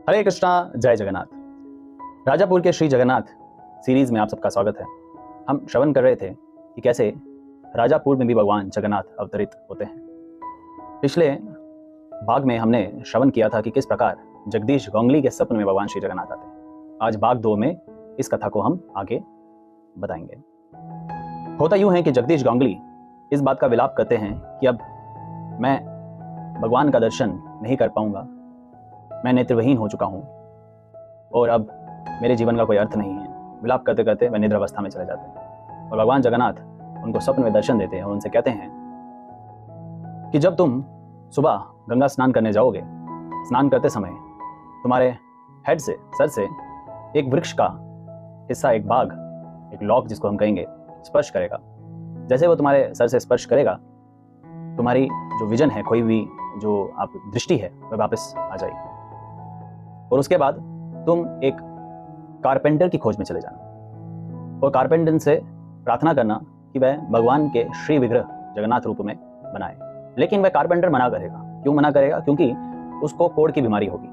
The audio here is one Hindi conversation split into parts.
हरे कृष्णा, जय जगन्नाथ। राजापुर के श्री जगन्नाथ सीरीज में आप सबका स्वागत है। हम श्रवण कर रहे थे कि कैसे राजापुर में भी भगवान जगन्नाथ अवतरित होते हैं। पिछले भाग में हमने श्रवण किया था कि किस प्रकार जगदीश गोंगली के सपन में भगवान श्री जगन्नाथ आते हैं। आज भाग 2 में इस कथा को हम आगे बताएंगे। होता यूं है कि जगदीश गोंगली इस बात का विलाप करते हैं कि अब मैं भगवान का दर्शन नहीं कर पाऊंगा, मैं नेत्रविहीन हो चुका हूं और अब मेरे जीवन का कोई अर्थ नहीं है। विलाप करते करते वह निद्रावस्था में चले जाते हैं और भगवान जगन्नाथ उनको स्वप्न में दर्शन देते हैं और उनसे कहते हैं कि जब तुम सुबह गंगा स्नान करने जाओगे, स्नान करते समय तुम्हारे हेड से, सर से एक वृक्ष का हिस्सा, एक बाग, एक लॉक जिसको हम कहेंगे, स्पर्श करेगा। जैसे वो तुम्हारे सर से स्पर्श करेगा, तुम्हारी जो विजन है, कोई भी जो आप दृष्टि है, वह वापस आ जाएगी। और उसके बाद तुम एक कारपेंटर की खोज में चले जाना और कारपेंटर से प्रार्थना करना कि वह भगवान के श्री विग्रह जगन्नाथ रूप में बनाए। लेकिन वह कारपेंटर मना करेगा। क्यों मना करेगा? क्योंकि उसको कोढ़ की बीमारी होगी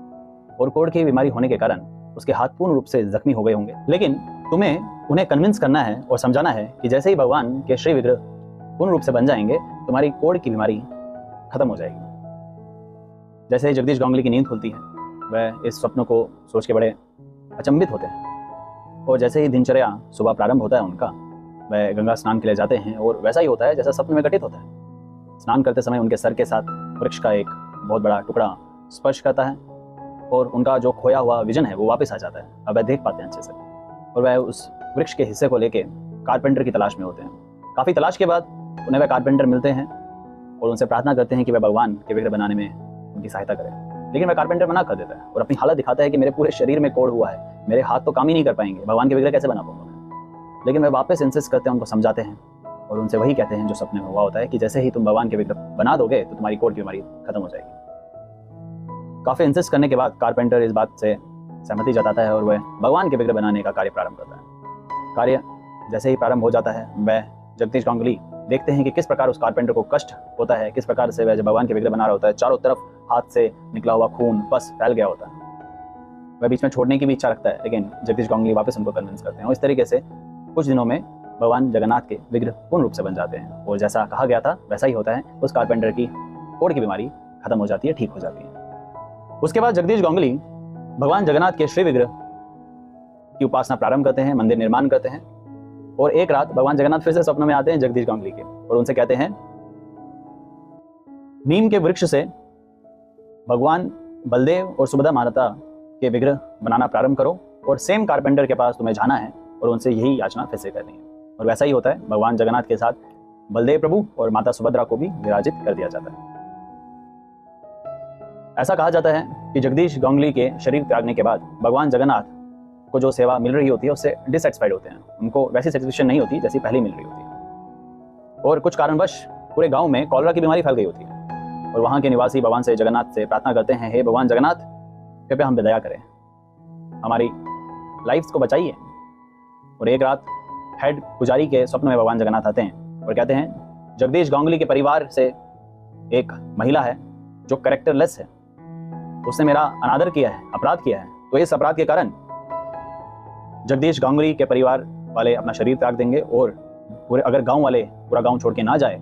और कोढ़ की बीमारी होने के कारण उसके हाथ पूर्ण रूप से जख्मी हो गए होंगे। लेकिन तुम्हें उन्हें कन्विंस करना है और समझाना है कि जैसे ही भगवान के श्री विग्रह पूर्ण रूप से बन जाएंगे, तुम्हारी कोढ़ की बीमारी खत्म हो जाएगी। जैसे ही जगदीश गोंगली की नींद खुलती है, वह इस स्वप्न को सोच के बड़े अचंभित होते हैं और जैसे ही दिनचर्या सुबह प्रारंभ होता है उनका, वह गंगा स्नान के लिए जाते हैं और वैसा ही होता है जैसा स्वप्न में घटित होता है। स्नान करते समय उनके सर के साथ वृक्ष का एक बहुत बड़ा टुकड़ा स्पर्श करता है और उनका जो खोया हुआ विजन है वो वापस आ जाता है। अब वह देख पाते हैं अच्छे से और वह उस वृक्ष के हिस्से को लेके कारपेंटर की तलाश में होते हैं। काफ़ी तलाश के बाद उन्हें वह कारपेंटर मिलते हैं और उनसे प्रार्थना करते हैं कि वह भगवान के विग्रह बनाने में उनकी सहायता करें। लेकिन वह कारपेंटर मना कर देता है और अपनी हालत दिखाता है कि मेरे पूरे शरीर में कोढ़ हुआ है, मेरे हाथ तो काम ही नहीं कर पाएंगे, भगवान के विग्रह कैसे बना पाऊंगा मैं। लेकिन वह वापस इंसिस्ट करते हैं, उनको समझाते हैं और उनसे वही कहते हैं जो सपने में हुआ होता है कि जैसे ही तुम भगवान के विग्रह बना दोगे तो तुम्हारी कोढ़ की बीमारी खत्म हो जाएगी। काफ़ी इंसिस्ट करने के बाद कारपेंटर इस बात से सहमति जताता है और वह भगवान के विग्रह बनाने का कार्य प्रारंभ करता है। कार्य जैसे ही प्रारंभ हो जाता है, वह जगदीश गोंगली देखते हैं कि किस प्रकार उस कारपेंटर को कष्ट होता है, किस प्रकार से वह जब भगवान के विग्रह बना रहा होता है, चारों तरफ हाथ से निकला हुआ खून, पस फैल गया होता है। वह बीच में छोड़ने की भी इच्छा रखता है, लेकिन जगदीश गोंगली वापस उनको कन्विंस करते हैं और इस तरीके से कुछ दिनों में भगवान जगन्नाथ के विग्रह पूर्ण रूप से बन जाते हैं और जैसा कहा गया था वैसा ही होता है। उस कारपेंटर की कोढ़ की बीमारी खत्म हो जाती है, ठीक हो जाती है। उसके बाद जगदीश गोंगली भगवान जगन्नाथ के श्री विग्रह की उपासना प्रारंभ करते हैं, मंदिर निर्माण करते हैं और एक रात भगवान जगन्नाथ फिर से स्वप्न में आते हैं जगदीश गोंगली के और उनसे कहते हैं, नीम के वृक्ष से भगवान बलदेव और सुभद्रा माता के विग्रह बनाना प्रारंभ करो और सेम कारपेंटर के पास तुम्हें जाना है और उनसे यही याचना फिर से करनी है। और वैसा ही होता है, भगवान जगन्नाथ के साथ बलदेव प्रभु और माता सुभद्रा को भी विराजित कर दिया जाता है। ऐसा कहा जाता है कि जगदीश गोंगली के शरीर त्यागने के बाद भगवान जगन्नाथ को जो सेवा मिल रही होती है उससे डिससेटिस्फाइड होते हैं। उनको वैसी सेटिस्फेक्शन नहीं होती जैसी पहले मिल रही होती है और कुछ कारणवश पूरे गांव में कॉलरा की बीमारी फैल गई होती है और वहां के निवासी भगवान से जगन्नाथ से प्रार्थना करते हैं, हे भगवान जगन्नाथ, कृपया हम पे दया करें, हमारी लाइफ्स को बचाइए। और एक रात हेड पुजारी के स्वप्न में भगवान जगन्नाथ आते हैं और कहते हैं, जगदीश गोंगली के परिवार से एक महिला है जो कैरेक्टरलेस है, उसने मेरा अनादर किया है, अपराध किया है, तो इस अपराध के कारण जगदीश गोंगली के परिवार वाले अपना शरीर त्याग देंगे और पूरे, अगर गांव वाले पूरा गांव छोड़ के ना जाए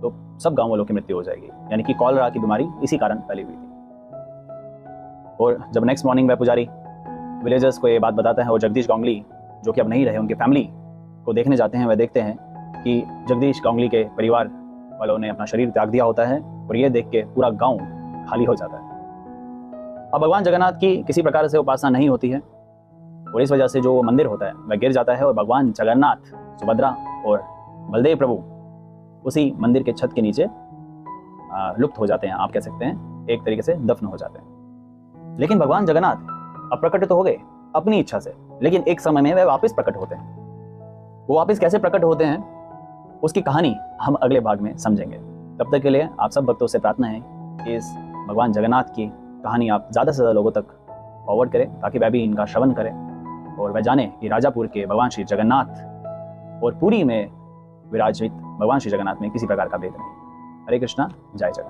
तो सब गांव वालों की मृत्यु हो जाएगी। यानी कि कॉलरा की बीमारी इसी कारण फैली हुई थी। और जब नेक्स्ट मॉर्निंग वह पुजारी विलेजर्स को ये बात बताता है और जगदीश गोंगली जो कि अब नहीं रहे, उनकी फैमिली को देखने जाते हैं, वह देखते हैं कि जगदीश गोंगली के परिवार वालों ने अपना शरीर त्याग दिया होता है और ये देख के पूरा गाँव खाली हो जाता है। अब भगवान जगन्नाथ की किसी प्रकार से उपासना नहीं होती है और इस वजह से जो मंदिर होता है वह गिर जाता है और भगवान जगन्नाथ, सुभद्रा और बलदेव प्रभु उसी मंदिर के छत के नीचे लुप्त हो जाते हैं। आप कह सकते हैं एक तरीके से दफन हो जाते हैं। लेकिन भगवान जगन्नाथ अप्रकट तो हो गए अपनी इच्छा से, लेकिन एक समय में वह वापस प्रकट होते हैं। वो वापस कैसे प्रकट होते हैं उसकी कहानी हम अगले भाग में समझेंगे। तब तक के लिए आप सब भक्तों से प्रार्थना है कि इस भगवान जगन्नाथ की कहानी आप ज़्यादा से ज़्यादा लोगों तक फॉरवर्ड करें ताकि वह भी इनका श्रवण करें और वह जाने कि राजापुर के भगवान श्री जगन्नाथ और पुरी में विराजित भगवान श्री जगन्नाथ में किसी प्रकार का भेद नहीं। हरे कृष्णा, जय जगन्नाथ।